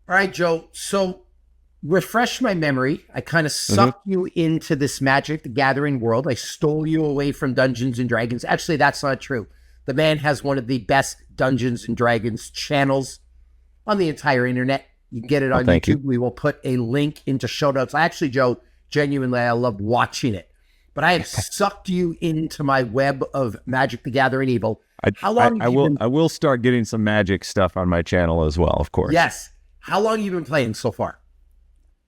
All right, Joe. So refresh my memory. I kind of sucked you into this Magic the Gathering world. I stole you away from Dungeons and Dragons. Actually, that's not true. The man has one of the best Dungeons and Dragons channels on the entire internet. You can get it on Thank YouTube. you. We will put a link into show notes. Actually, Joe, genuinely, I love watching it. But I have sucked you into my web of Magic the Gathering evil. How long I will start getting some Magic stuff on my channel as well, of course. Yes. How long have you been playing so far?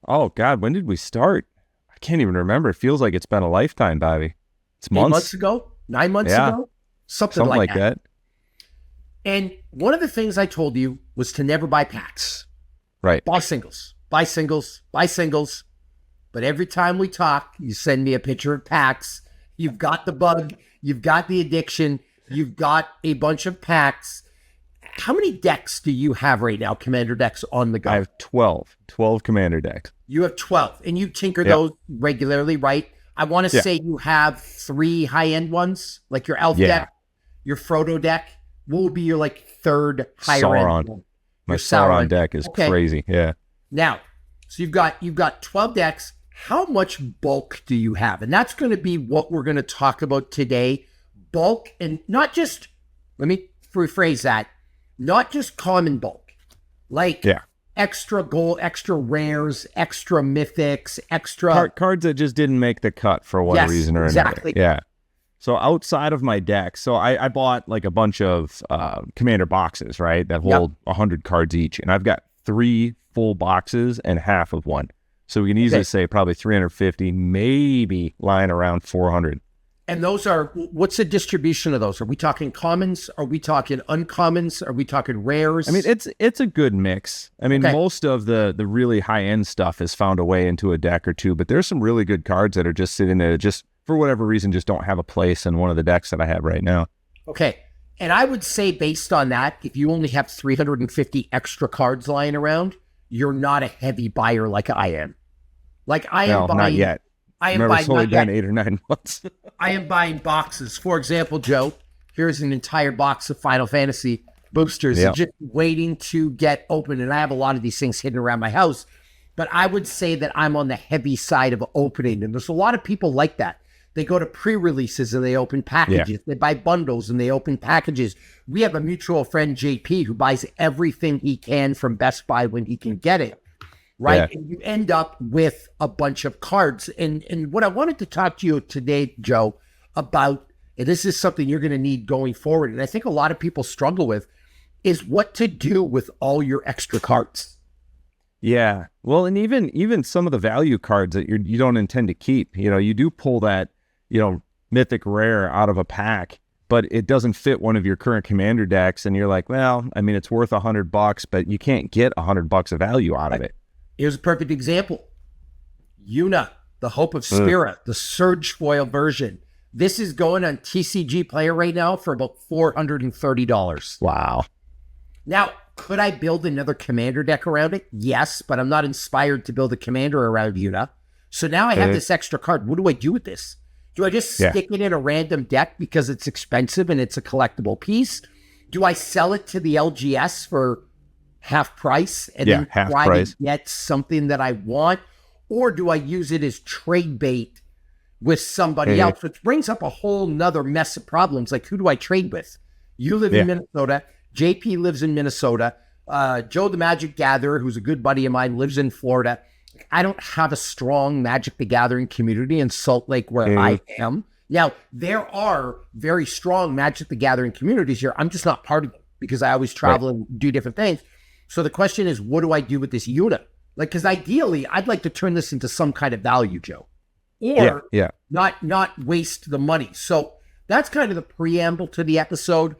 Oh God, when did we start? I can't even remember. It feels like it's been a lifetime, Bobby. It's 8 months ago? 9 months ago? Something like that. And one of the things I told you was to never buy packs. Right. Buy singles. Buy singles. Buy singles. But every time we talk, you send me a picture of packs. You've got the bug. You've got the addiction. You've got a bunch of packs. How many decks do you have right now, Commander decks on the go? I have 12 Commander decks. You have 12, and you tinker those regularly, right? I want to say you have 3 high-end ones, like your Elf deck, your Frodo deck. What would be your third higher-end one? My Sauron deck is crazy, yeah. Now, so you've got 12 decks. How much bulk do you have? And that's going to be what we're going to talk about today. Bulk, and not just, let me rephrase that, not just common bulk, like extra gold, extra rares, extra mythics, extra... Cards that just didn't make the cut for one reason or another. Yeah. So outside of my deck, so I bought like a bunch of Commander boxes, right, that hold 100 cards each. And I've got 3 full boxes and half of one. So we can easily say probably 350, maybe lying around 400. And those are, what's the distribution of those? Are we talking commons? Are we talking uncommons? Are we talking rares? I mean, it's a good mix. I mean, most of the really high-end stuff has found a way into a deck or two, but there's some really good cards that are just sitting there, just for whatever reason, just don't have a place in one of the decks that I have right now. Okay. And I would say based on that, if you only have 350 extra cards lying around, you're not a heavy buyer like I am. Like I am buying... Not yet. Remember, it's only been 8 or 9 months. I am buying boxes. For example, Joe, here's an entire box of Final Fantasy boosters just waiting to get open. And I have a lot of these things hidden around my house. But I would say that I'm on the heavy side of opening. And there's a lot of people like that. They go to pre-releases and they open packages. Yeah. They buy bundles and they open packages. We have a mutual friend, JP, who buys everything he can from Best Buy when he can get it. Right. Yeah. And you end up with a bunch of cards. And what I wanted to talk to you today, Joe, about, and this is something you're going to need going forward, and I think a lot of people struggle with, is what to do with all your extra cards. Yeah. Well, and even some of the value cards that you don't intend to keep, you do pull that, mythic rare out of a pack, but it doesn't fit one of your current commander decks. And you're like, well, I mean, it's worth $100, but you can't get $100 of value out of it. Here's a perfect example. Yuna, the Hope of Spirit, the Surge Foil version. This is going on TCG Player right now for about $430. Wow. Now, could I build another commander deck around it? Yes, but I'm not inspired to build a commander around Yuna. So now I have this extra card. What do I do with this? Do I just stick it in a random deck because it's expensive and it's a collectible piece? Do I sell it to the LGS for half price and then try to get something that I want? Or do I use it as trade bait with somebody else? Which brings up a whole nother mess of problems. Like, who do I trade with? You live in Minnesota. JP lives in Minnesota. Joe the Magic Gatherer, who's a good buddy of mine, lives in Florida. I don't have a strong Magic the Gathering community in Salt Lake where I am. Now, there are very strong Magic the Gathering communities here. I'm just not part of them because I always travel and do different things. So the question is, what do I do with this Yuna? Like, because ideally, I'd like to turn this into some kind of value, Joe. Or not waste the money. So that's kind of the preamble to the episode.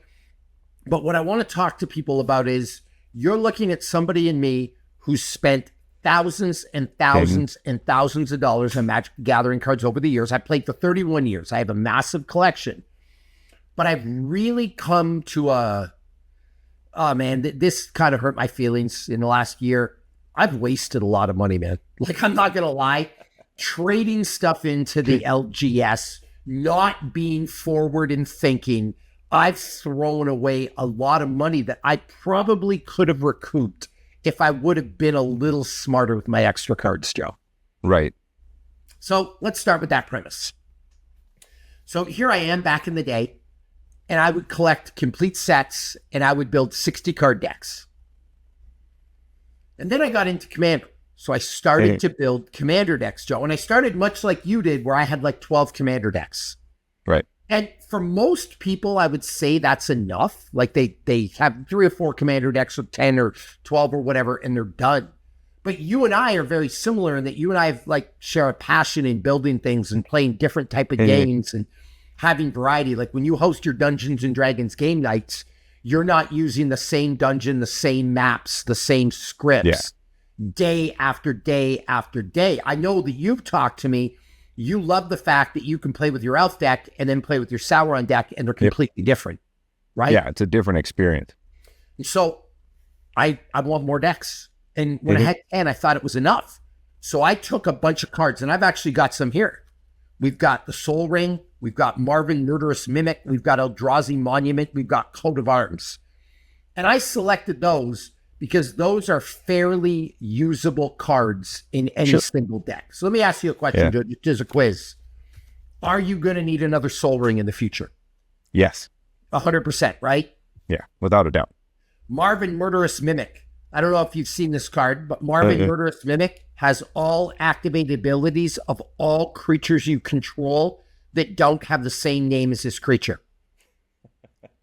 But what I want to talk to people about is, you're looking at somebody and me who spent thousands and thousands and thousands of dollars on Magic the Gathering cards over the years. I played for 31 years. I have a massive collection. But I've really come to oh man, this kind of hurt my feelings in the last year. I've wasted a lot of money, man. Like, I'm not going to lie. Trading stuff into the LGS, not being forward in thinking, I've thrown away a lot of money that I probably could have recouped if I would have been a little smarter with my extra cards, Joe. Right. So let's start with that premise. So here I am back in the day, and I would collect complete sets, and I would build 60 card decks. And then I got into Commander. So I started to build Commander decks, Joe. And I started much like you did, where I had like 12 Commander decks. Right. And for most people, I would say that's enough. Like they have 3 or 4 Commander decks or 10 or 12 or whatever, and they're done. But you and I are very similar in that you and I have like share a passion in building things and playing different type of games and having variety. Like when you host your Dungeons and Dragons game nights, you're not using the same dungeon, the same maps, the same scripts day after day after day. I know that you've talked to me. You love the fact that you can play with your elf deck and then play with your Sauron deck, and they're completely different, right? Yeah, it's a different experience. And so I want more decks. And when I had 10, I thought it was enough. So I took a bunch of cards, and I've actually got some here. We've got the Soul Ring. We've got Marvin Murderous Mimic. We've got Eldrazi Monument. We've got Coat of Arms. And I selected those because those are fairly usable cards in any single deck. So let me ask you a question, just as a quiz. Are you going to need another Soul Ring in the future? Yes. 100%, right? Yeah, without a doubt. Marvin Murderous Mimic. I don't know if you've seen this card, but Marvin Murderous Mimic has all activated abilities of all creatures you control that don't have the same name as this creature.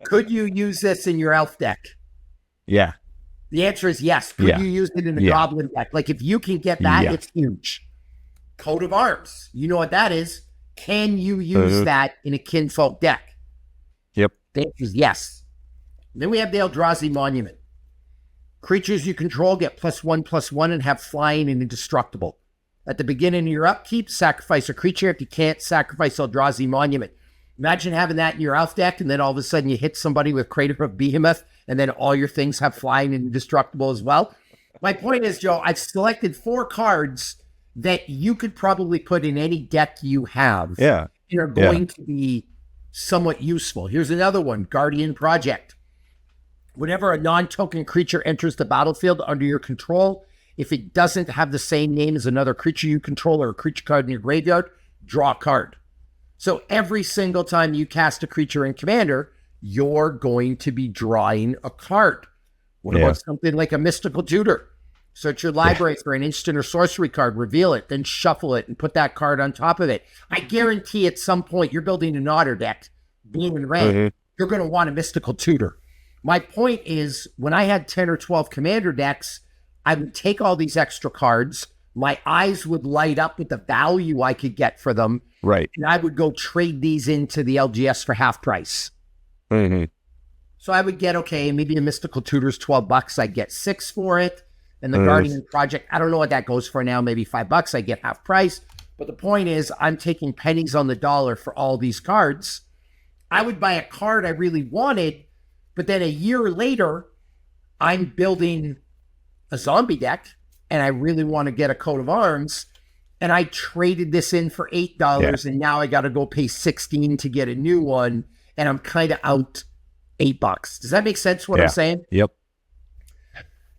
Could you use this in your elf deck? Yeah. The answer is yes. Could you use it in a goblin deck? Like if you can get that, it's huge. Coat of Arms. You know what that is. Can you use that in a kinfolk deck? Yep. The answer is yes. Then we have the Eldrazi Monument. Creatures you control get +1/+1 and have flying and indestructible. At the beginning of your upkeep, sacrifice a creature. If you can't, sacrifice Eldrazi Monument. Imagine having that in your elf deck, and then all of a sudden you hit somebody with Crater of Behemoth, and then all your things have flying and indestructible as well. My point is, Joe, I've selected 4 cards that you could probably put in any deck you have. Yeah. And are going to be somewhat useful. Here's another one, Guardian Project. Whenever a non-token creature enters the battlefield under your control, if it doesn't have the same name as another creature you control or a creature card in your graveyard, draw a card. So every single time you cast a creature in Commander, you're going to be drawing a card. What about something like a Mystical Tutor? Search your library for an instant or sorcery card, reveal it, then shuffle it and put that card on top of it. I guarantee at some point you're building an Otter deck, blue and red, you're going to want a Mystical Tutor. My point is, when I had 10 or 12 Commander decks, I would take all these extra cards. My eyes would light up with the value I could get for them. Right. And I would go trade these into the LGS for half price. So I would get, okay, maybe a Mystical Tutor's $12. I'd get 6 for it. And the Guardian Project, I don't know what that goes for now, maybe $5. I get half price. But the point is, I'm taking pennies on the dollar for all these cards. I would buy a card I really wanted, but then a year later, I'm building a zombie deck, and I really want to get a Coat of Arms, and I traded this in for $8, and now I got to go pay $16 to get a new one, and I'm kind of out $8. Does that make sense what I'm saying? Yep.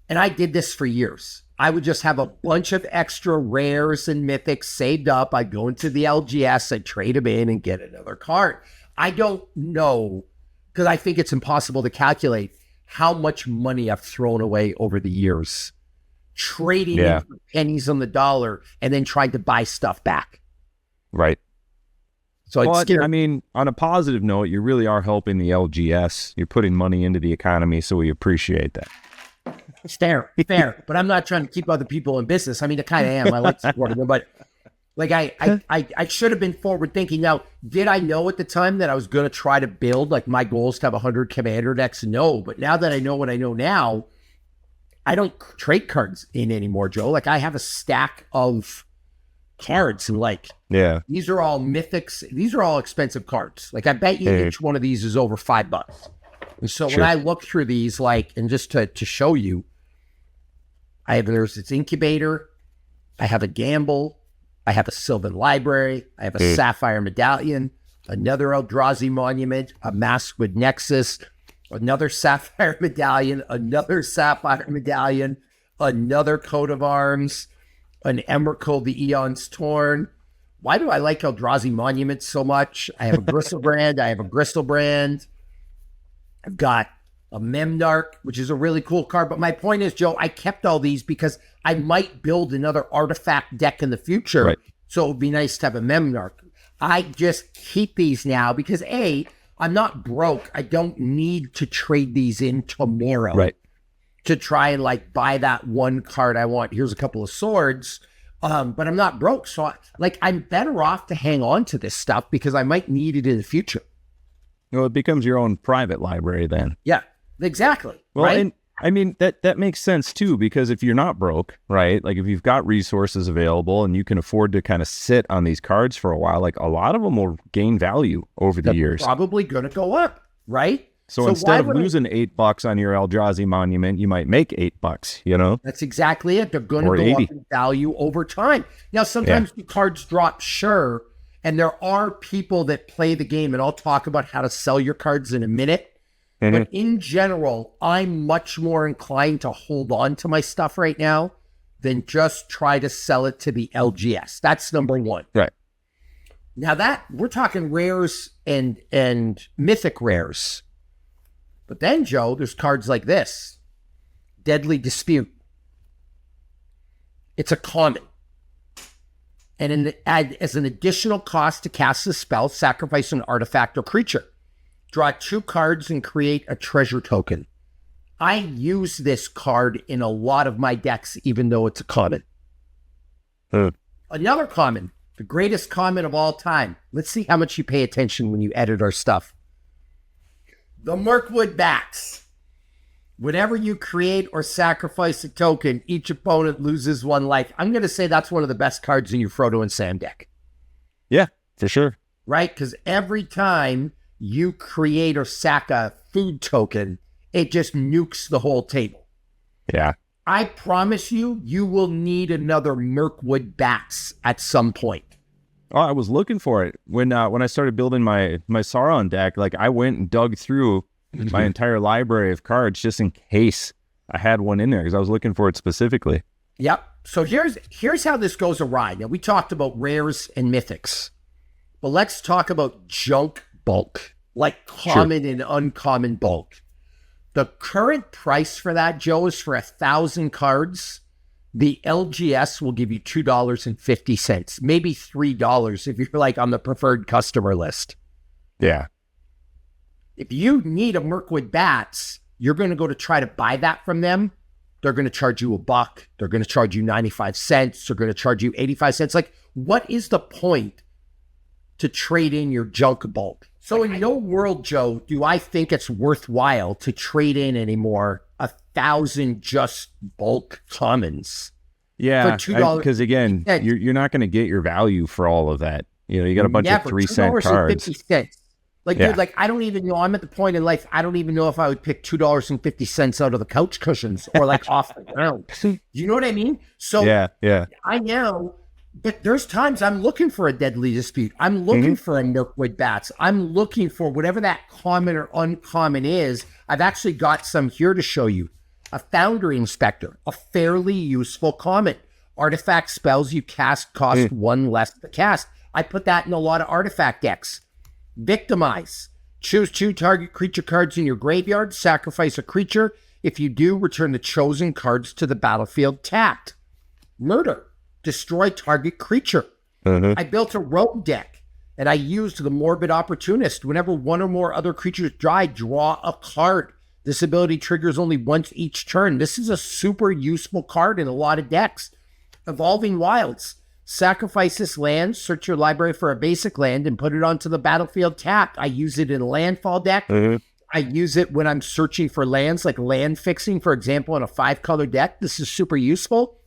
And I did this for years. I would just have a bunch of extra rares and mythics saved up. I'd go into the LGS, I'd trade them in and get another card. I don't know, because I think it's impossible to calculate how much money I've thrown away over the years trading in for pennies on the dollar and then trying to buy stuff back. Right. So it's scary. I mean, on a positive note, you really are helping the LGS. You're putting money into the economy, so we appreciate that. It's fair. But I'm not trying to keep other people in business. I mean, I kind of am. I like supporting them, but like I should have been forward thinking. Now, did I know at the time that I was going to try to build, like my goal is to have 100 Commander decks? No, but now that I know what I know now, I don't trade cards in anymore, Joe. Like I have a stack of cards and like, these are all mythics. These are all expensive cards. Like I bet you each one of these is over $5. And so when I look through these, like, and just to show you, there's this Incubator, I have a Gamble, I have a Sylvan Library, I have a Sapphire Medallion, another Eldrazi Monument, a Maskwood Nexus, another Sapphire Medallion, another Sapphire Medallion, another coat of arms, an Emrakul, the Eon's Torn. Why do I like Eldrazi Monuments so much? I have a Griselbrand. I have a Griselbrand. I've got a Memnarch, which is a really cool card. But my point is, Joe, I kept all these because I might build another artifact deck in the future. Right. So it would be nice to have a Memnarch. I just keep these now because, A, I'm not broke. I don't need to trade these in tomorrow. Right. To try and like buy that one card I want. Here's a couple of swords. But I'm not broke. So I'm better off to hang on to this stuff because I might need it in the future. Well, it becomes your own private library then. Yeah, exactly. Well, right? And I mean, that makes sense too, because if you're not broke, right? Like if you've got resources available and you can afford to kind of sit on these cards for a while, like a lot of them will gain value over the years. Probably going to go up, right? So instead of losing $8 on your Eldrazi monument, you might make $8, you know? That's exactly it. They're going to go 80. up in value over time. Now, sometimes the cards drop, sure. And there are people that play the game, and I'll talk about how to sell your cards in a minute. Mm-hmm. But in general, I'm much more inclined to hold on to my stuff right now than just try to sell it to the LGS. That's number one. Right. Now that we're talking rares and mythic rares. But then, Joe, there's cards like this. Deadly Dispute. It's a common. And as an additional cost to cast the spell, sacrifice an artifact or creature. Draw 2 cards and create a treasure token. I use this card in a lot of my decks, even though it's a common. Another common, the greatest common of all time. Let's see how much you pay attention when you edit our stuff. The Mirkwood Bats. Whenever you create or sacrifice a token, each opponent loses 1 life. I'm going to say that's one of the best cards in your Frodo and Sam deck. Yeah, for sure. Right? Because every time you create or sack a food token, it just nukes the whole table. Yeah. I promise you, you will need another Mirkwood Bats at some point. Oh, I was looking for it when I started building my Sauron deck. Like I went and dug through my entire library of cards just in case I had one in there because I was looking for it specifically. Yep. So here's how this goes awry. Now we talked about rares and mythics, but let's talk about junk bulk, like common and uncommon bulk. The current price for that, Joe, is for 1,000 cards. The LGS will give you $2.50, maybe $3 if you're like on the preferred customer list. Yeah. If you need a Mirkwood Bats, you're going to go to try to buy that from them. They're going to charge you $1. They're going to charge you 95 cents. They're going to charge you 85 cents. Like, what is the point to trade in your junk bulk? So in no world, Joe, do I think it's worthwhile to trade in anymore 1,000 just bulk commons. Yeah, for $2. Because again, you're not going to get your value for all of that. You know, you got a bunch of 3-cent cards. Like, dude, like I don't even know. I'm at the point in life, I don't even know if I would pick $2.50 out of the couch cushions or like off the ground. You know what I mean? So yeah. I know, but there's times I'm looking for a Deadly Dispute. I'm looking for a Mirkwood Bats. I'm looking for whatever that common or uncommon is. I've actually got some here to show you. A Foundry Inspector, a fairly useful common. Artifact spells you cast cost 1 less to cast. I put that in a lot of artifact decks. Victimize. Choose 2 target creature cards in your graveyard. Sacrifice a creature. If you do, return the chosen cards to the battlefield tapped. Murder. Destroy target creature. I built a rogue deck, and I used the Morbid Opportunist. Whenever 1 or more other creatures die, draw a card. This ability triggers only once each turn. This is a super useful card in a lot of decks. Evolving Wilds. Sacrifice this land, search your library for a basic land, and put it onto the battlefield tapped. I use it in a landfall deck. I use it when I'm searching for lands, like land fixing, for example, in a 5-color deck. This is super useful.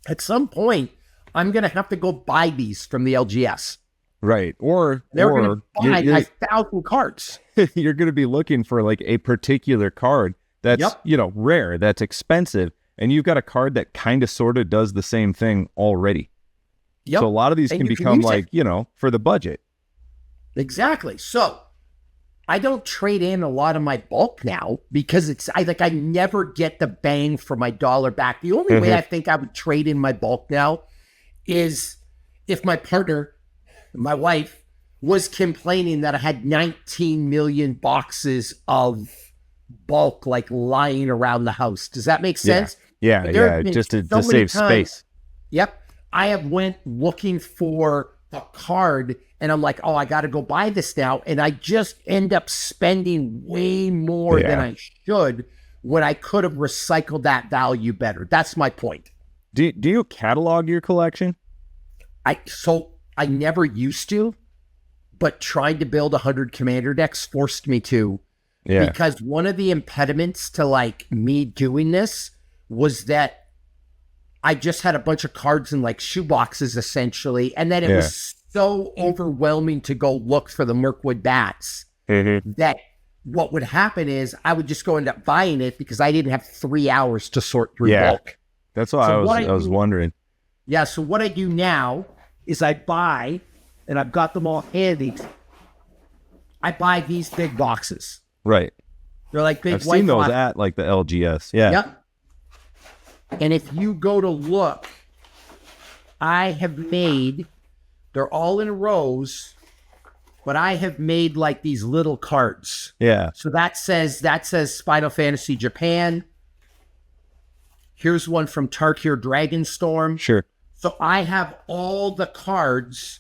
At some point, I'm going to have to go buy these from the LGS. Right. Or they're going to buy 1,000 cards. You're going to be looking for like a particular card that's, rare, that's expensive. And you've got a card that kind of sort of does the same thing already. So a lot of these can become like, for the budget. Exactly. So I don't trade in a lot of my bulk now because I never get the bang for my dollar back. The only way I think I would trade in my bulk now is if my partner, my wife, was complaining that I had 19 million boxes of bulk like lying around the house. Does that make sense? Yeah. Just to save space. Yep. I have went looking for a card and I'm like, oh, I got to go buy this now. And I just end up spending way more than I should when I could have recycled that value better. That's my point. Do you catalog your collection? I never used to, but trying to build 100 commander decks forced me to. Yeah. Because one of the impediments to like me doing this was that I just had a bunch of cards in like shoeboxes essentially. And then it was so overwhelming to go look for the Mirkwood bats that what would happen is I would just go end up buying it because I didn't have 3 hours to sort through bulk. That's why I was wondering. Yeah. So what I do now is I buy, and I've got them all handy. I buy these big boxes. Right. They're like big I've seen those at like the LGS. Yeah. Yep. And if you go to look, I have made, they're all in rows, but I have made like these little cards. Yeah. So that says Final Fantasy Japan. Here's one from Tarkir Dragonstorm. Sure. So I have all the cards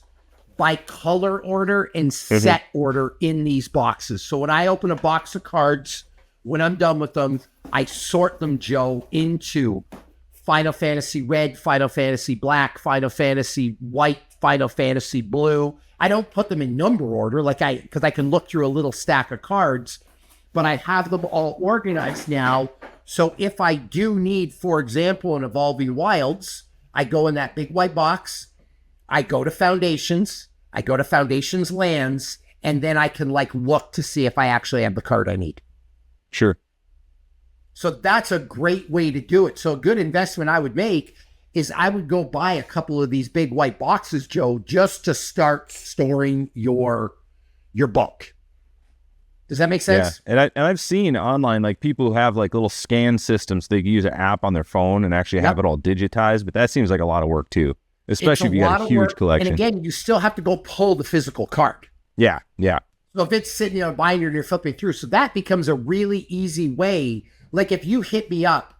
by color order and set order in these boxes. So when I open a box of cards, when I'm done with them, I sort them, Joe, into Final Fantasy Red, Final Fantasy Black, Final Fantasy White, Final Fantasy Blue. I don't put them in number order because I can look through a little stack of cards, but I have them all organized now. So if I do need, for example, an Evolving Wilds, I go in that big white box, I go to Foundations, lands, and then I can like look to see if I actually have the card I need. Sure. So that's a great way to do it. So a good investment I would make is I would go buy a couple of these big white boxes, Joe, just to start storing your bulk. Does that make sense? Yeah. And I've seen online like people who have like little scan systems. They can use an app on their phone and actually have it all digitized. But that seems like a lot of work too, especially if you got a huge collection. And again, you still have to go pull the physical card. Yeah. So if it's sitting in a binder and you're flipping through, so that becomes a really easy way. Like if you hit me up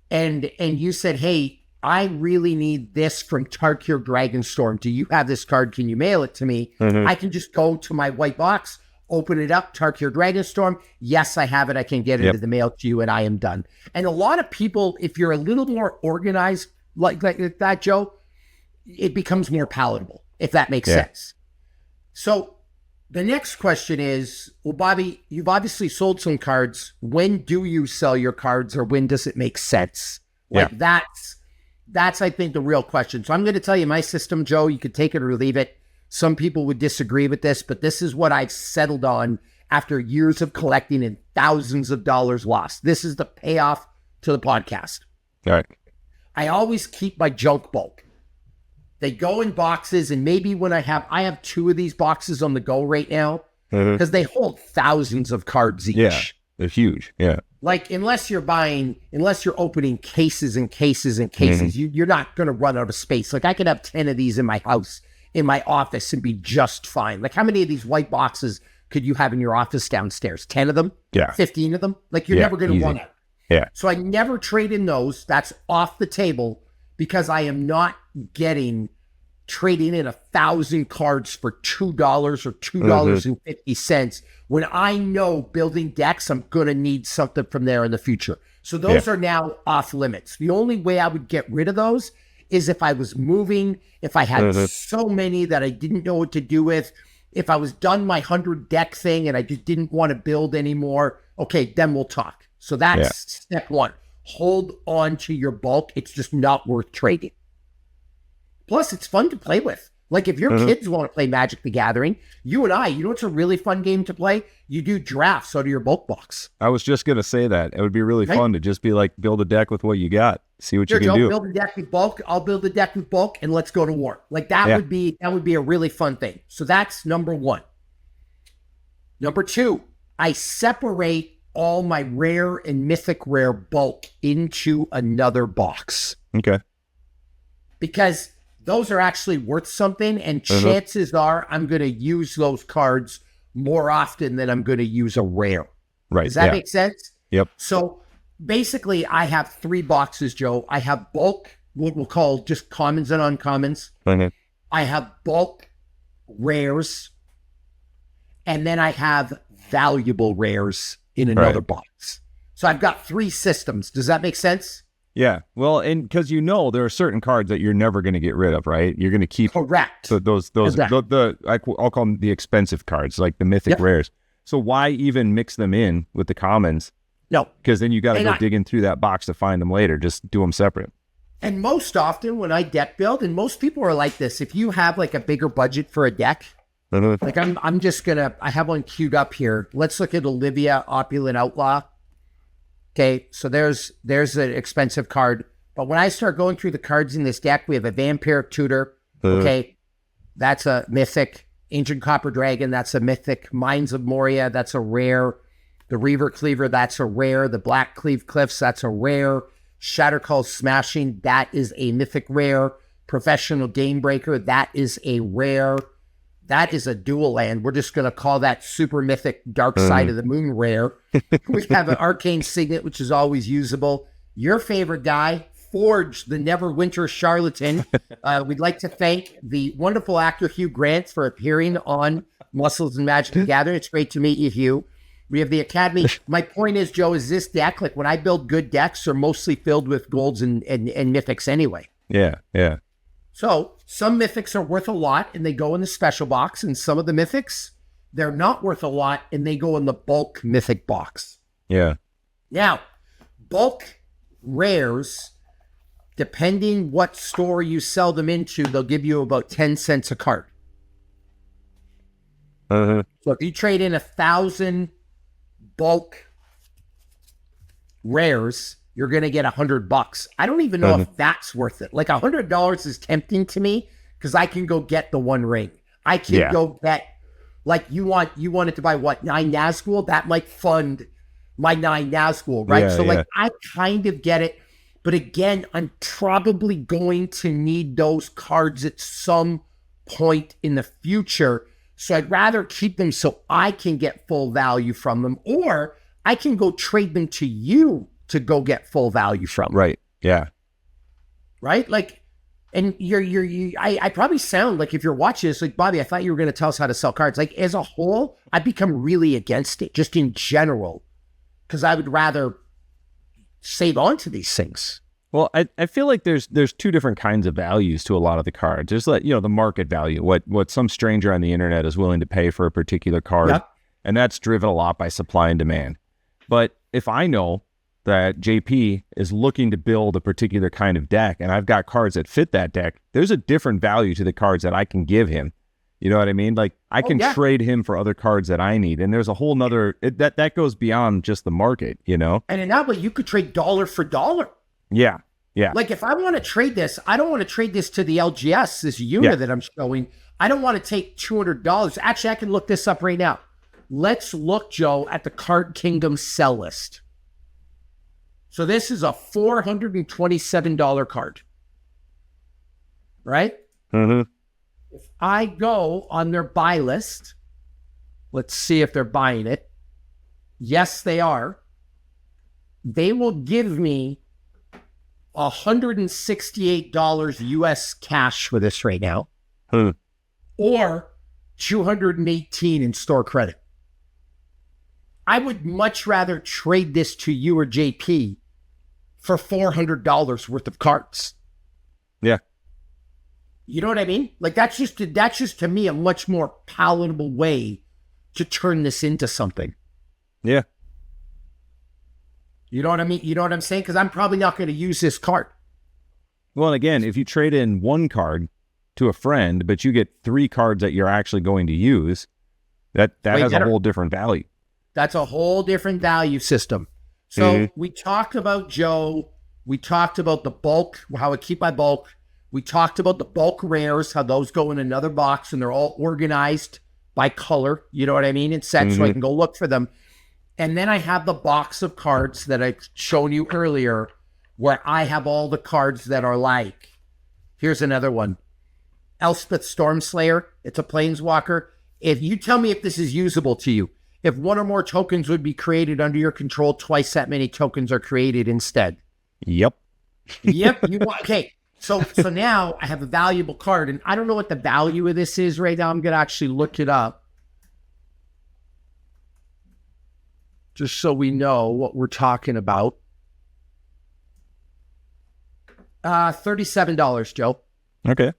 and you said, hey, I really need this from Tarkir Dragonstorm. Do you have this card? Can you mail it to me? I can just go to my white box, open it up, Tarkir Dragonstorm. Yes, I have it. I can get it in the mail to you and I am done. And a lot of people, if you're a little more organized like that, Joe, it becomes more palatable, if that makes sense. So the next question is, well, Bobby, you've obviously sold some cards. When do you sell your cards or when does it make sense? Like that's, I think, the real question. So I'm going to tell you my system, Joe. You could take it or leave it. Some people would disagree with this, but this is what I've settled on after years of collecting and thousands of dollars lost. This is the payoff to the podcast. All right. I always keep my junk bulk. They go in boxes, and maybe when I have 2 of these boxes on the go right now because they hold thousands of cards each. Yeah, they're huge. Yeah. Like, unless you're opening cases and cases and cases, you're not going to run out of space. Like, I could have 10 of these in my house, in my office, and be just fine. Like, how many of these white boxes could you have in your office downstairs? 10 of them? Yeah. 15 of them? Like, you're never going to run out. Yeah. So I never trade in those. That's off the table because I am not trading in 1,000 cards for $2 or $2.50 when I know building decks, I'm going to need something from there in the future. So those are now off limits. The only way I would get rid of those is if I was moving, if I had so many that I didn't know what to do with, if I was done my 100 deck thing and I just didn't want to build anymore, okay, then we'll talk. So that's step one. Hold on to your bulk. It's just not worth trading. Plus, it's fun to play with. Like, if your kids want to play Magic the Gathering, you and I, you know what's a really fun game to play? You do drafts out of your bulk box. I was just going to say that. It would be really fun to just be like, build a deck with what you got. See what you can do. Build a deck with bulk. I'll build a deck with bulk, and let's go to war. Like, that would be a really fun thing. So that's number one. Number two, I separate all my rare and mythic rare bulk into another box. Okay. Because those are actually worth something, and chances are I'm going to use those cards more often than I'm going to use a rare. Right. Does that make sense? Yep. So basically, I have 3 boxes, Joe. I have bulk, what we'll call just commons and uncommons. I have bulk rares, and then I have valuable rares in another box. So I've got 3 systems. Does that make sense? Yeah. Well, and because there are certain cards that you're never going to get rid of, right? You're going to keep correct. So those I'll call them the expensive cards, like the mythic rares. So why even mix them in with the commons? No, because then you got to go digging through that box to find them later. Just do them separate. And most often when I deck build, and most people are like this, if you have like a bigger budget for a deck, like I'm just gonna, I have one queued up here. Let's look at Olivia, Opulent Outlaw. Okay, so there's an expensive card. But when I start going through the cards in this deck, we have a Vampiric Tutor. Okay, that's a mythic. Ancient Copper Dragon, that's a mythic. Mines of Moria, that's a rare. The Reaver Cleaver, that's a rare. The Black Cleave Cliffs, that's a rare. Shattercall Smashing, that is a mythic rare. Professional Game Breaker, that is a rare. That is a dual land. We're just going to call that super mythic Dark Side of the Moon rare. We have an Arcane Signet, which is always usable. Your favorite guy, Forge, the Neverwinter Charlatan. We'd like to thank the wonderful actor Hugh Grant for appearing on Muscles and Magic the Gathering. It's great to meet you, Hugh. We have the Academy. My point is, Joe, is this deck, like when I build good decks, are mostly filled with golds and mythics anyway. Yeah, yeah. So some mythics are worth a lot and they go in the special box, and some of the mythics, they're not worth a lot and they go in the bulk mythic box. Yeah. Now, bulk rares, depending what store you sell them into, they'll give you about 10 cents a card. So if you trade in 1,000 bulk rares, you're going to get $100. I don't even know if that's worth it. Like $100 is tempting to me because I can go get the one ring. I can go get, like you wanted to buy what, 9 Nazgul? That might fund my 9 Nazgul, right? So like I kind of get it. But again, I'm probably going to need those cards at some point in the future. So I'd rather keep them so I can get full value from them, or I can go trade them to you to go get full value from. Right. Yeah. Right. Like, and I probably sound like, if you're watching this, like, Bobby, I thought you were going to tell us how to sell cards. Like as a whole, I've become really against it just in general, because I would rather save on to these things. Well, I feel like there's 2 different kinds of values to a lot of the cards. There's like, the market value, what some stranger on the internet is willing to pay for a particular card. And that's driven a lot by supply and demand. But if I know that JP is looking to build a particular kind of deck and I've got cards that fit that deck, there's a different value to the cards that I can give him. You know what I mean? Like I can trade him for other cards that I need. And there's a whole nother, that goes beyond just the market, And in that way, you could trade dollar for dollar. Yeah. Yeah. Like if I want to trade this, I don't want to trade this to the LGS, this unit that I'm showing. I don't want to take $200. Actually, I can look this up right now. Let's look, Joe, at the Card Kingdom sell list. So this is a $427 card. Right? If I go on their buy list, let's see if they're buying it. Yes, they are. They will give me $168 US cash for this right now, or $218 in store credit. I would much rather trade this to you or JP for $400 worth of cards. Yeah. You know what I mean? Like that's just to me a much more palatable way to turn this into something. Yeah. You know what I mean? You know what I'm saying? Because I'm probably not going to use this card. Well, and again, if you trade in 1 card to a friend, but you get 3 cards that you're actually going to use, that has a whole different value. That's a whole different value system. So we talked about, Joe, we talked about the bulk, how I keep my bulk. We talked about the bulk rares, how those go in another box and they're all organized by color. You know what I mean? In sets, so I can go look for them. And then I have the box of cards that I've shown you earlier where I have all the cards that are like, here's another one. Elspeth Stormslayer. It's a planeswalker. If you tell me if this is usable to you, if one or more tokens would be created under your control, twice that many tokens are created instead. Yep. Yep. Okay. So now I have a valuable card, and I don't know what the value of this is right now. I'm going to actually look it up just so we know what we're talking about. $37, Joe. Okay.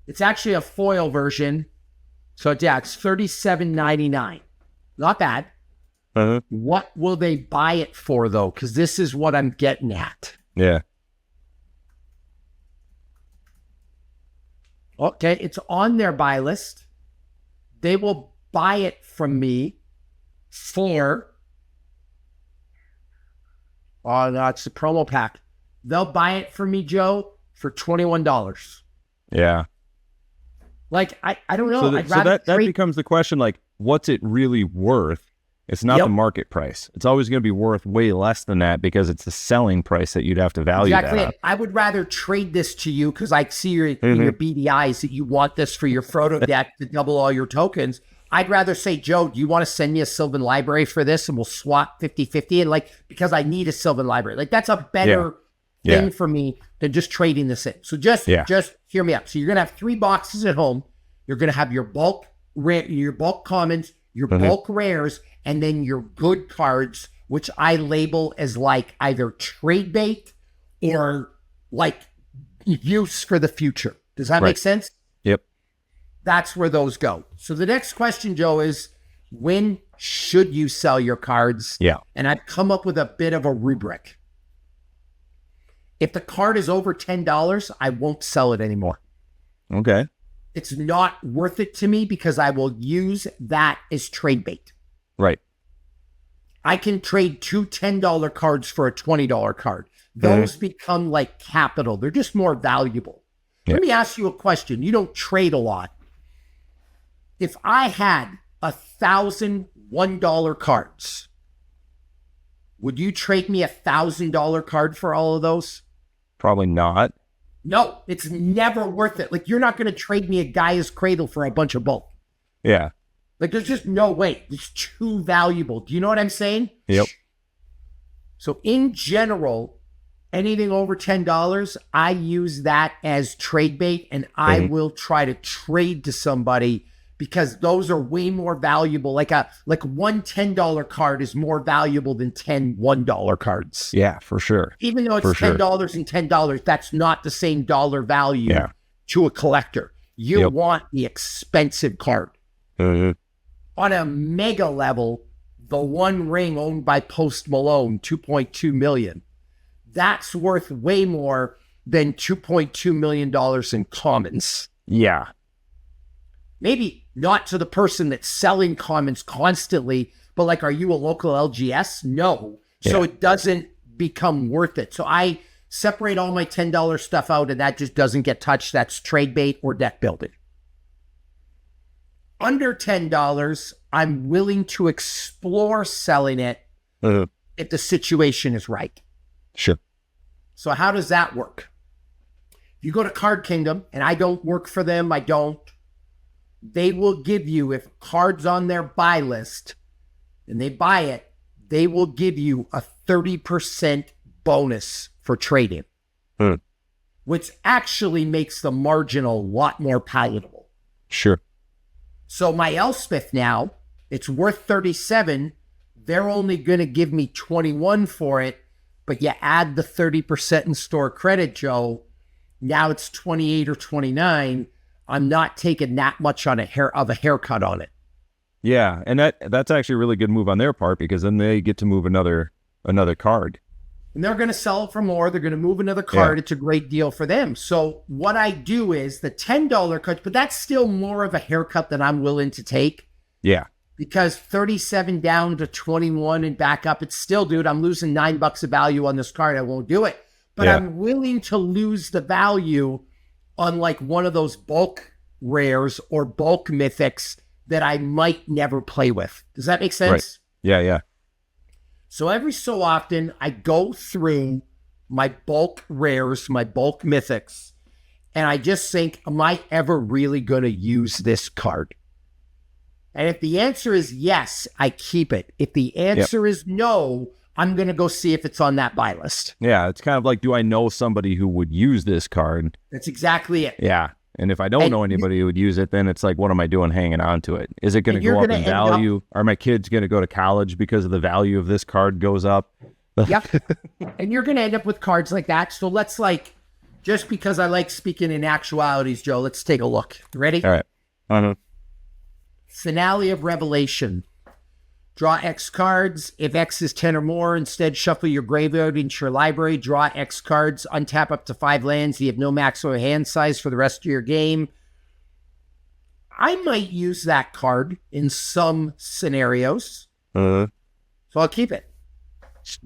It's actually a foil version. So yeah, it's $37.99. Not bad. Uh-huh. What will they buy it for, though? Because this is what I'm getting at. Yeah. Okay, it's on their buy list. They will buy it from me for... Oh, no, it's the promo pack. They'll buy it from me, Joe, for $21. Yeah. Like, I don't know. So that becomes the question, like, what's it really worth? It's not the market price. It's always going to be worth way less than that because it's the selling price that you'd have to value that up. I would rather trade this to you because I see in your BDIs that you want this for your Frodo deck to double all your tokens. I'd rather say, Joe, do you want to send me a Sylvan Library for this? And we'll swap 50-50. And like, because I need a Sylvan Library. Like, that's a better thing for me than just trading this in. So just hear me out. So you're going to have 3 boxes at home. You're going to have your bulk commons, your bulk rares, and then your good cards, which I label as like either trade bait or like use for the future. Does that make sense? Yep. That's where those go. So the next question, Joe, is when should you sell your cards? Yeah. And I've come up with a bit of a rubric. If the card is over $10, I won't sell it anymore. Okay. It's not worth it to me because I will use that as trade bait. Right. I can trade 2 $10 cards for a $20 card. Those become like capital. They're just more valuable. Yeah. Let me ask you a question. You don't trade a lot. If I had 1,000 $1 cards, would you trade me a $1,000 card for all of those? Probably not. No, it's never worth it. Like, you're not going to trade me a Gaia's Cradle for a bunch of bulk. Yeah. Like, there's just no way. It's too valuable. Do you know what I'm saying? Yep. So in general, anything over $10, I use that as trade bait, and I will try to trade to somebody because those are way more valuable. Like one $10 card is more valuable than 10 $1 cards. Yeah, for sure. Even though it's $10 and $10, that's not the same dollar value to a collector. You want the expensive card. On a mega level, the One Ring owned by Post Malone, $2.2 million. That's worth way more than $2.2 million in commons. Yeah. Maybe not to the person that's selling commons constantly, but like, are you a local LGS? No. So it doesn't become worth it. So I separate all my $10 stuff out, and that just doesn't get touched. That's trade bait or deck building. Under $10, I'm willing to explore selling it if the situation is right. Sure. So how does that work? You go to Card Kingdom, and I don't work for them. They will give you, if card's on their buy list and they buy it, they will give you a 30% bonus for trading, which actually makes the margin a lot more palatable. Sure. So my Elspeth now, it's worth 37. They're only going to give me 21 for it, but you add the 30% in store credit, Joe. Now it's 28 or 29. I'm not taking that much of a haircut on it. Yeah, and that's actually a really good move on their part because then they get to move another card. And they're going to sell it for more. They're going to move another card. It's a great deal for them. So what I do is the $10 cards, but that's still more of a haircut than I'm willing to take. Yeah. Because 37 down to 21 and back up, it's still, dude, I'm losing $9 of value on this card. I won't do it. But I'm willing to lose the value on like one of those bulk rares or bulk mythics that I might never play with. Does that make sense? Right. Yeah. So every so often, I go through my bulk rares, my bulk mythics, and I just think, am I ever really going to use this card? And if the answer is yes, I keep it. If the answer is no, I'm going to go see if it's on that buy list. Yeah, it's kind of like, do I know somebody who would use this card? That's exactly it. Yeah. And if I don't know anybody who would use it, then it's like, what am I doing hanging on to it? Is it going to go up in value? Are my kids going to go to college because of the value of this card goes up? Yep. And you're going to end up with cards like that. So let's just because I like speaking in actualities, Joe, let's take a look. Ready? All right. Uh-huh. Finale of Revelation. Draw X cards. If X is 10 or more, instead shuffle your graveyard into your library. Draw X cards. Untap up to 5 lands. You have no maximum hand size for the rest of your game. I might use that card in some scenarios. So I'll keep it.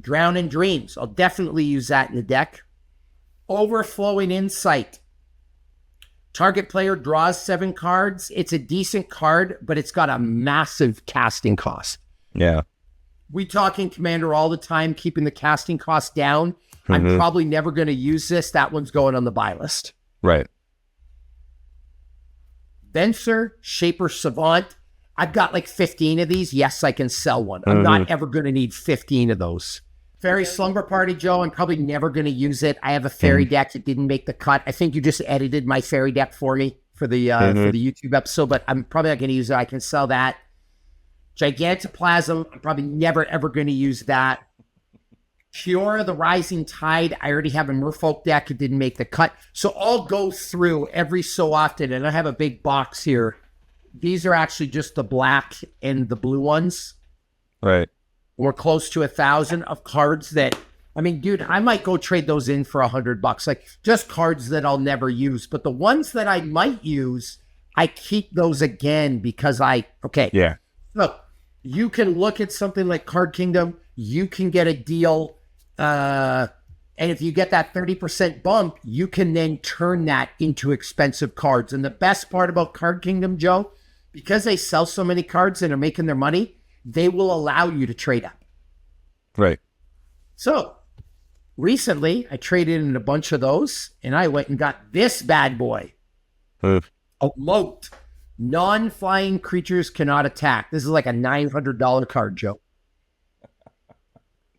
Drown in Dreams. I'll definitely use that in the deck. Overflowing Insight. Target player draws 7 cards. It's a decent card, but it's got a massive casting cost. Yeah. We talk in Commander all the time, keeping the casting cost down. I'm probably never going to use this. That one's going on the buy list. Right. Venser, Shaper Savant. I've got like 15 of these. Yes, I can sell one. I'm not ever going to need 15 of those. Fairy Slumber Party, Joe. I'm probably never going to use it. I have a fairy deck that didn't make the cut. I think you just edited my fairy deck for me for the YouTube episode, but I'm probably not going to use it. I can sell that. Gigantoplasm. I'm probably never, ever going to use that. Kiora, the Rising Tide. I already have a Merfolk deck. It didn't make the cut. So I'll go through every so often, and I have a big box here. These are actually just the black and the blue ones. Right. We're close to 1,000 of cards that, I mean, dude, I might go trade those in for $100. Like, just cards that I'll never use. But the ones that I might use, I keep those again because Yeah. Look, you can look at something like Card Kingdom. You can get a deal. And if you get that 30% bump, you can then turn that into expensive cards. And the best part about Card Kingdom, Joe, because they sell so many cards and are making their money, they will allow you to trade up. Right. So recently I traded in a bunch of those and I went and got this bad boy. A Moat. Non-flying creatures cannot attack. This is like a $900 card, Joe.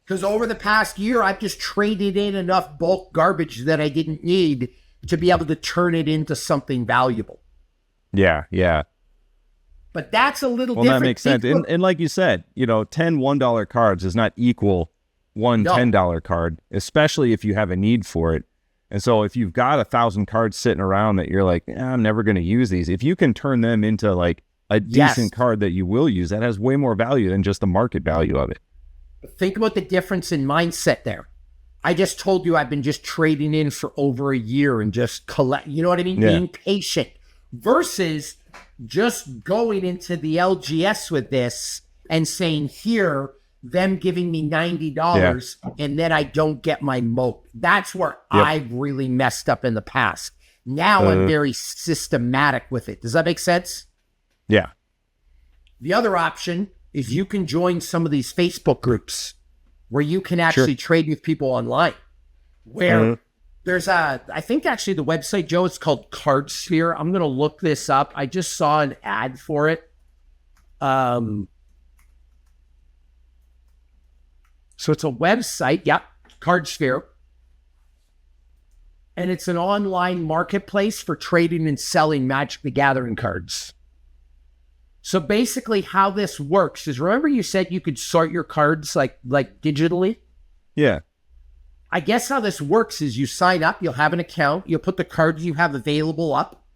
Because over the past year, I've just traded in enough bulk garbage that I didn't need to be able to turn it into something valuable. Yeah, yeah. But that's a little different. Well, that makes sense. And like you said, 10 $1 cards does not equal one $10 card, especially if you have a need for it. And so if you've got 1,000 cards sitting around that you're like, I'm never going to use these, if you can turn them into like a decent card that you will use, that has way more value than just the market value of it. Think about the difference in mindset there. I just told you I've been just trading in for over a year and just collect, you know what I mean? Yeah. Being patient versus just going into the LGS with this and saying, here, them giving me $90 and then I don't get my moat. That's where I've really messed up in the past. Now I'm very systematic with it. Does that make sense? Yeah. The other option is you can join some of these Facebook groups where you can actually trade with people online. Where there's I think actually the website, Joe, it's called Card Sphere. I'm going to look this up. I just saw an ad for it. So it's a website, Card Sphere. And it's an online marketplace for trading and selling Magic the Gathering cards. So basically how this works is, remember you said you could sort your cards like digitally? Yeah. I guess how this works is you sign up, you'll have an account, you'll put the cards you have available up,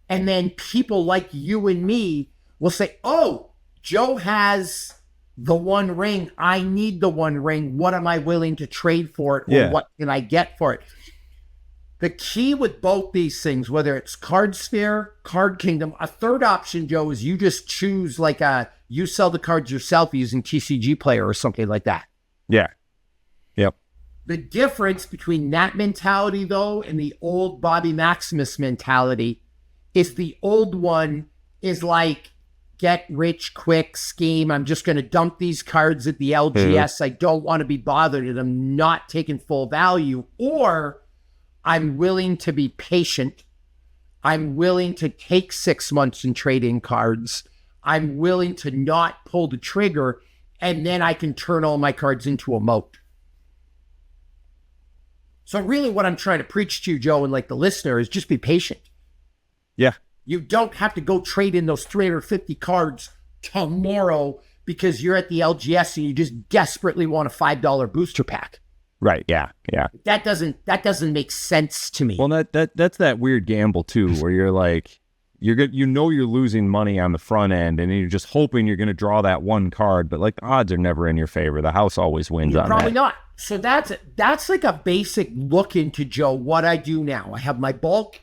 and then people like you and me will say, oh, Joe has the One Ring. I need the One Ring. What am I willing to trade for it? Or what can I get for it? The key with both these things, whether it's Card Sphere, Card Kingdom, a third option, Joe, is you just choose you sell the cards yourself using TCG Player or something like that. Yeah. Yep. The difference between that mentality, though, and the old Bobby Maximus mentality is the old one is like get rich quick scheme. I'm just going to dump these cards at the LGS. I don't want to be bothered and I'm not taking full value. Or I'm willing to be patient. I'm willing to take 6 months and trade in cards. I'm willing to not pull the trigger, and then I can turn all my cards into a moat. So really what I'm trying to preach to you, Joe, and like the listener, is just be patient. Yeah. You don't have to go trade in those 350 cards tomorrow because you're at the LGS and you just desperately want a $5 booster pack. Right. Yeah. Yeah. That doesn't make sense to me. Well, that's that weird gamble too, where you're like, you're losing money on the front end, and you're just hoping you're going to draw that one card, but like the odds are never in your favor. The house always wins on that. Probably not. So that's like a basic look into, Joe, what I do now. I have my bulk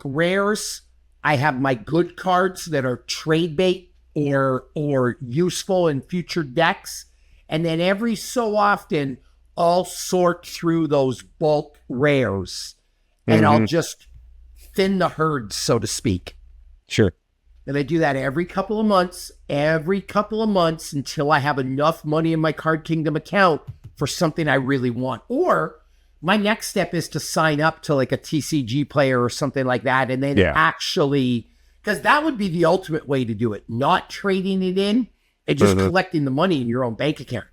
rares. I have my good cards that are trade bait or useful in future decks, and then every so often I'll sort through those bulk rares, and I'll just thin the herd, so to speak. Sure. And I do that every couple of months until I have enough money in my Card Kingdom account for something I really want. Or my next step is to sign up to like a TCG player or something like that. And then actually, because that would be the ultimate way to do it. Not trading it in and just collecting the money in your own bank account.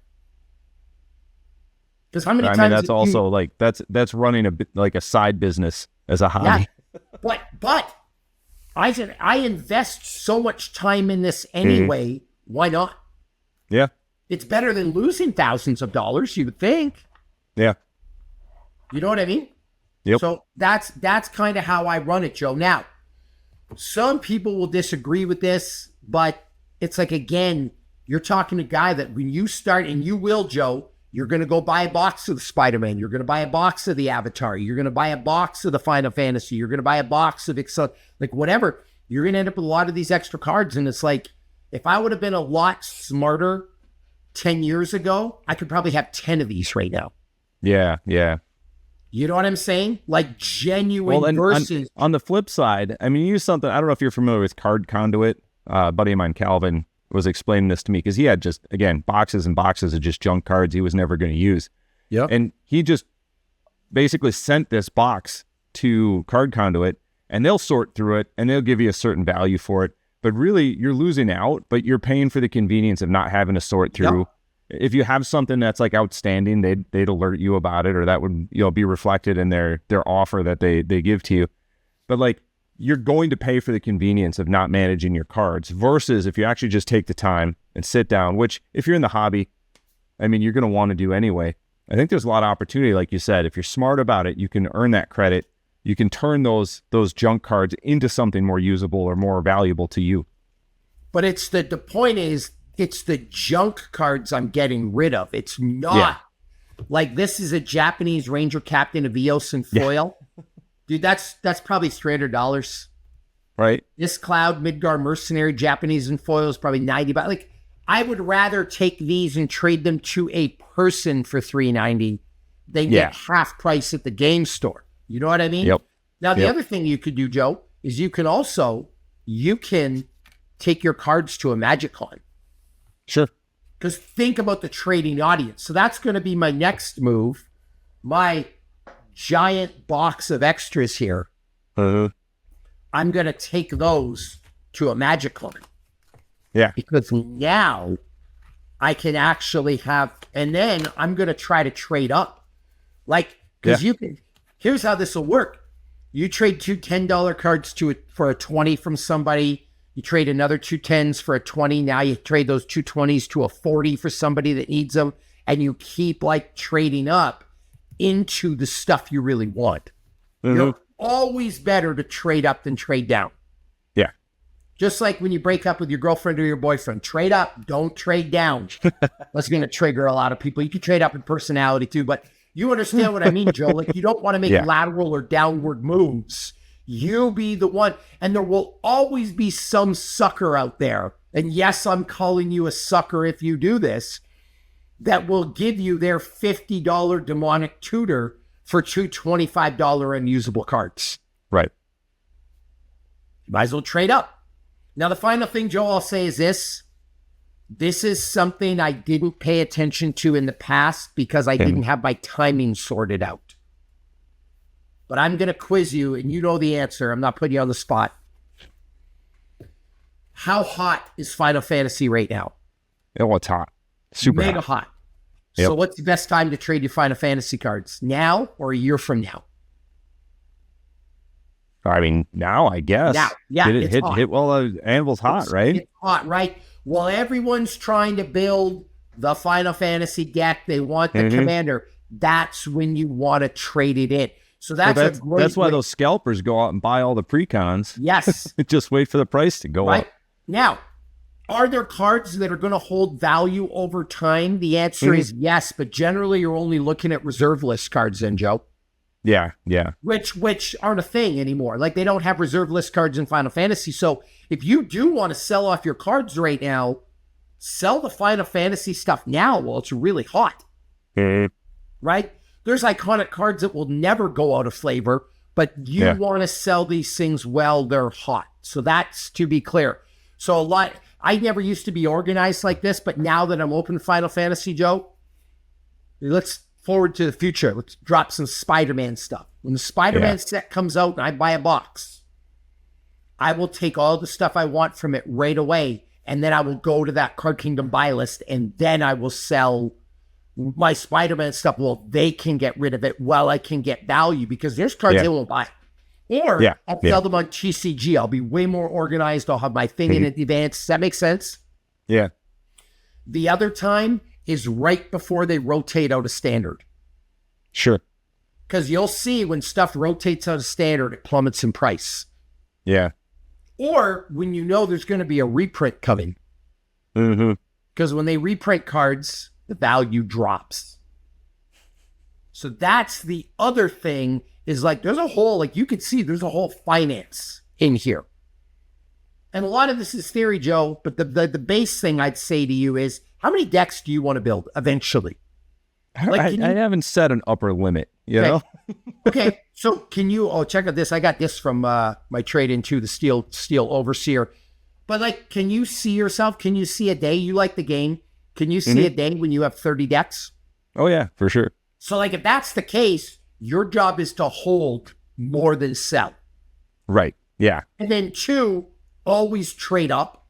Because how many times? I mean, that's also like, that's running a bit like a side business as a hobby. Yeah. But I said, I invest so much time in this anyway. Why not? Yeah. It's better than losing thousands of dollars, you would think. Yeah. You know what I mean? Yep. So that's kind of how I run it, Joe. Now, some people will disagree with this, but it's like, again, you're talking to a guy that when you start, and you will, Joe, you're going to go buy a box of the Spider-Man. You're going to buy a box of the Avatar. You're going to buy a box of the Final Fantasy. You're going to buy a box of Excel, like whatever. You're going to end up with a lot of these extra cards. And it's like, if I would have been a lot smarter 10 years ago, I could probably have 10 of these right now. Yeah, yeah. You know what I'm saying? Like genuine versus... On the flip side, I mean, you use something, I don't know if you're familiar with Card Conduit. A buddy of mine, Calvin, was explaining this to me because he had just, again, boxes and boxes of just junk cards he was never going to use. Yeah. And he just basically sent this box to Card Conduit, and they'll sort through it and they'll give you a certain value for it. But really, you're losing out, but you're paying for the convenience of not having to sort through. Yep. If you have something that's like outstanding, they'd alert you about it, or that would, you know, be reflected in their offer that they give to you. But like, you're going to pay for the convenience of not managing your cards versus if you actually just take the time and sit down, which if you're in the hobby, I mean, you're going to want to do anyway. I think there's a lot of opportunity. Like you said, if you're smart about it, you can earn that credit. You can turn those junk cards into something more usable or more valuable to you. But it's the point is, it's the junk cards I'm getting rid of. It's not like this is a Japanese Ranger Captain of Eos and foil. Yeah. Dude, that's probably $300. Right. This Cloud Midgar Mercenary Japanese and foil is probably $90. Like, I would rather take these and trade them to a person for $390 than get half price at the game store. You know what I mean? Yep. Now, the other thing you could do, Joe, is you can take your cards to a MagicCon. Sure. Because think about the trading audience. So that's going to be my next move. My giant box of extras here. I'm going to take those to a MagicCon. Yeah. Because now I can actually have, and then I'm going to try to trade up. Like, because you can, here's how this will work. You trade two $10 cards for a 20 from somebody. You trade another two 10s for a 20. Now you trade those two 20s to a 40 for somebody that needs them. And you keep like trading up into the stuff you really want. You're always better to trade up than trade down. Yeah. Just like when you break up with your girlfriend or your boyfriend, trade up, don't trade down. That's going to trigger a lot of people. You can trade up in personality too, but you understand what I mean, Joe. Like, you don't want to make lateral or downward moves. You be the one, and there will always be some sucker out there. And yes, I'm calling you a sucker if you do this, that will give you their $50 demonic tutor for two $25 unusable cards. Right. You might as well trade up. Now, the final thing, Joe, I'll say is this. This is something I didn't pay attention to in the past because I didn't have my timing sorted out. But I'm going to quiz you, and you know the answer. I'm not putting you on the spot. How hot is Final Fantasy right now? Oh, it's hot. Super Mega hot. Yep. So what's the best time to trade your Final Fantasy cards? Now or a year from now? I mean, now, I guess. Now, yeah, it's hot. Anvil's hot, right? It's hot, right? While everyone's trying to build the Final Fantasy deck, they want the commander. That's when you want to trade it in. So that's why those scalpers go out and buy all the precons. Yes. Just wait for the price to go up. Now, are there cards that are going to hold value over time? The answer is yes, but generally you're only looking at reserve list cards then, Joe. Yeah. Which aren't a thing anymore. Like, they don't have reserve list cards in Final Fantasy. So if you do want to sell off your cards right now, sell the Final Fantasy stuff now while it's really hot. Right? There's iconic cards that will never go out of flavor, but you want to sell these things while they're hot. So that's to be clear. So I never used to be organized like this, but now that I'm open Final Fantasy, Joe, let's forward to the future. Let's drop some Spider-Man stuff. When the Spider-Man set comes out and I buy a box, I will take all the stuff I want from it right away, and then I will go to that Card Kingdom buy list, and then I will sell my Spider-Man stuff. Well, they can get rid of it while I can get value, because there's cards they won't buy. Or I'll sell them on TCG. I'll be way more organized. I'll have my thing in advance. Does that make sense? Yeah. The other time is right before they rotate out of standard. Sure. Because you'll see when stuff rotates out of standard, it plummets in price. Yeah. Or when you know there's going to be a reprint coming. Because when they reprint cards, the value drops. So that's the other thing, is like there's a whole, like you could see there's a whole finance in here. And a lot of this is theory, Joe, but the base thing I'd say to you is, how many decks do you want to build eventually? Like, I haven't set an upper limit, you know? Okay, so can you, check out this. I got this from my trade into the Steel Overseer. But like, can you see yourself? Can you see a day? You like the game. Can you see a day when you have 30 decks? Oh, yeah, for sure. So like, if that's the case, your job is to hold more than sell. Right, yeah. And then 2, always trade up.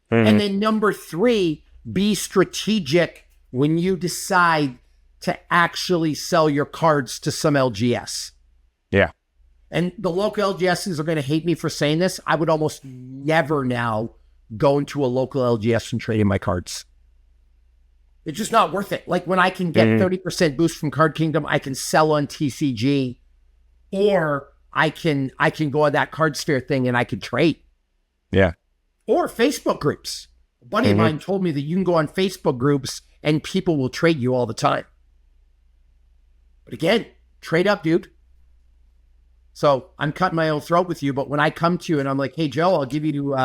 And then number 3, be strategic when you decide to actually sell your cards to some LGS. Yeah. And the local LGSs are going to hate me for saying this. I would almost never now go into a local LGS and trade in my cards. It's just not worth it. Like, when I can get 30% boost from Card Kingdom, I can sell on TCG, or I can go on that Card Sphere thing and I can trade. Yeah. Or Facebook groups. A buddy of mine told me that you can go on Facebook groups and people will trade you all the time. But again, trade up, dude. So I'm cutting my own throat with you, but when I come to you and I'm like, hey, Joe, I'll give you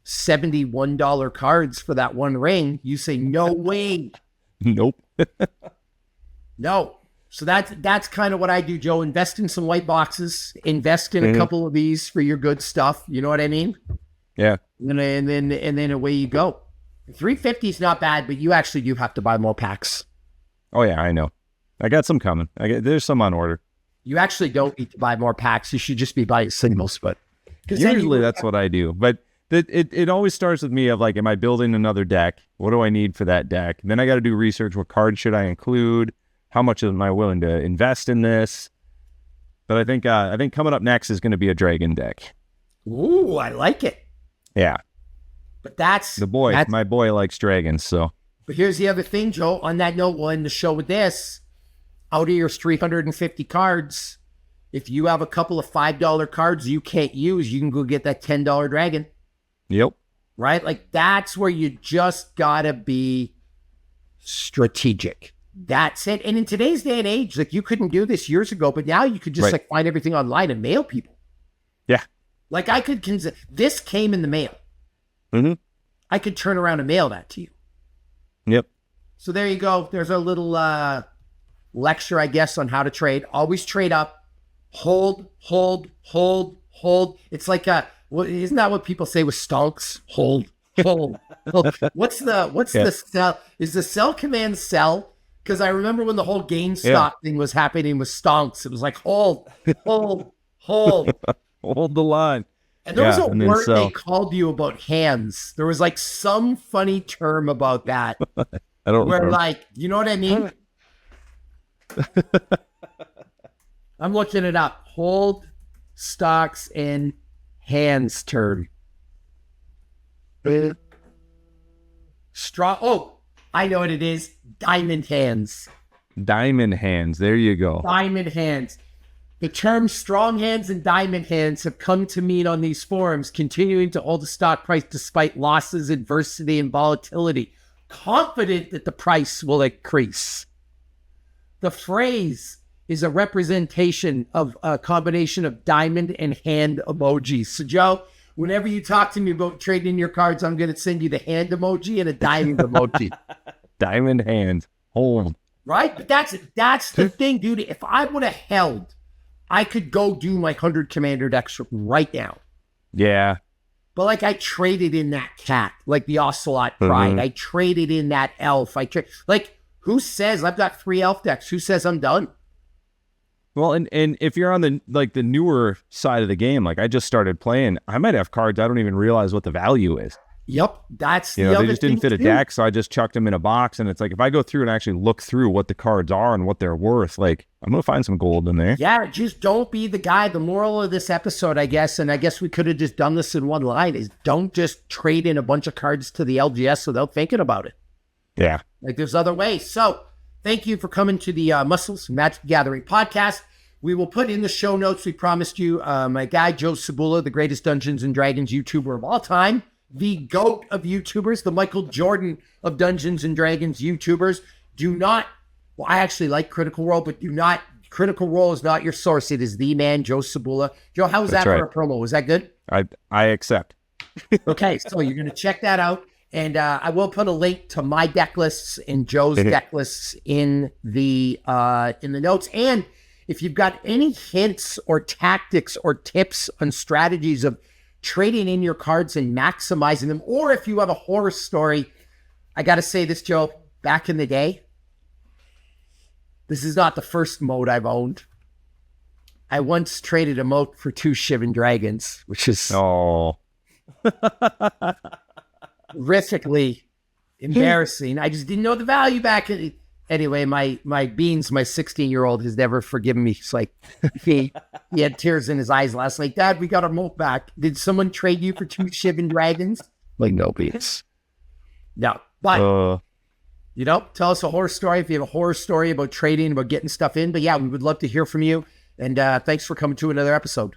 $71 cards for that one ring, you say, no way. Nope. No. So that's kind of what I do, Joe. Invest in some white boxes. Invest in a couple of these for your good stuff. You know what I mean? Yeah. And then away you go. 350 is not bad, but you actually do have to buy more packs. Oh, yeah, I know. I got some coming. There's some on order. You actually don't need to buy more packs. You should just be buying singles. But usually that's what I do. But it always starts with me of like, am I building another deck? What do I need for that deck? And then I got to do research. What cards should I include? How much am I willing to invest in this? But I think coming up next is going to be a dragon deck. Ooh, I like it. Yeah. But that's... My boy likes dragons, so... But here's the other thing, Joe. On that note, we'll end the show with this. Out of your 350 cards, if you have a couple of $5 cards you can't use, you can go get that $10 dragon. Yep. Right? Like, that's where you just gotta be strategic. That's it. And in today's day and age, like, you couldn't do this years ago, but now you could just like find everything online and mail people. Yeah. Like, I could this came in the mail. I could turn around and mail that to you. Yep. So there you go. There's a little lecture, I guess, on how to trade. Always trade up. Hold. It's like Well, isn't that what people say with stonks? Hold. What's the sell? Is the sell command sell? Because I remember when the whole GameStop thing was happening with stonks, it was like hold. Hold the line. And there was a word they called you about hands. There was like some funny term about that. I don't know. Like, you know what I mean? I'm looking it up. Hold, stocks, and hands term. Straw. Oh, I know what it is. Diamond hands. Diamond hands. There you go. Diamond hands. The terms strong hands and diamond hands have come to mean on these forums, continuing to hold the stock price despite losses, adversity, and volatility, confident that the price will increase. The phrase is a representation of a combination of diamond and hand emojis. So, Joe, whenever you talk to me about trading your cards, I'm going to send you the hand emoji and a diamond emoji. Diamond hand. Hold. Right? But that's the thing, dude. If I would have held, I could go do my 100 commander decks right now. Yeah. But like I traded in that cat, like the Ocelot Pride. Mm-hmm. I traded in that elf. Like, who says I've got 3 elf decks? Who says I'm done? Well, and if you're on the newer side of the game, like I just started playing, I might have cards I don't even realize what the value is. Yep, that's the other they just didn't fit a deck, so I just chucked them in a box. And it's like if I go through and actually look through what the cards are and what they're worth, like I'm gonna find some gold in there. Yeah, just don't be the guy. The moral of this episode, I guess, and I guess we could have just done this in one line, is don't just trade in a bunch of cards to the LGS without thinking about it. Yeah, like there's other ways. So thank you for coming to the Muscles Magic Gathering podcast. We will put in the show notes, we promised you, my guy Joe Cebula, the greatest Dungeons and Dragons YouTuber of all time. The GOAT of YouTubers, the Michael Jordan of Dungeons and Dragons YouTubers. I actually like Critical Role, but Critical Role is not your source. It is the man, Joe Cebula. Joe, how was that for a promo? Was that good? I accept. Okay, so you're going to check that out. And I will put a link to my deck lists and Joe's deck lists in the notes. And if you've got any hints or tactics or tips on strategies of trading in your cards and maximizing them, or if you have a horror story, I got to say this, Joe, back in the day, this is not the first mode I've owned. I once traded a mode for 2 Shivan Dragons, which is horrifically embarrassing. I just didn't know the value back in. Anyway, my Beans, my 16-year-old, has never forgiven me. It's like he had tears in his eyes last night. Dad, we got our moat back. Did someone trade you for 2 Shivan Dragons? Like, no, Beans. No, but tell us a horror story if you have a horror story about trading, about getting stuff in. But yeah, we would love to hear from you. And thanks for coming to another episode.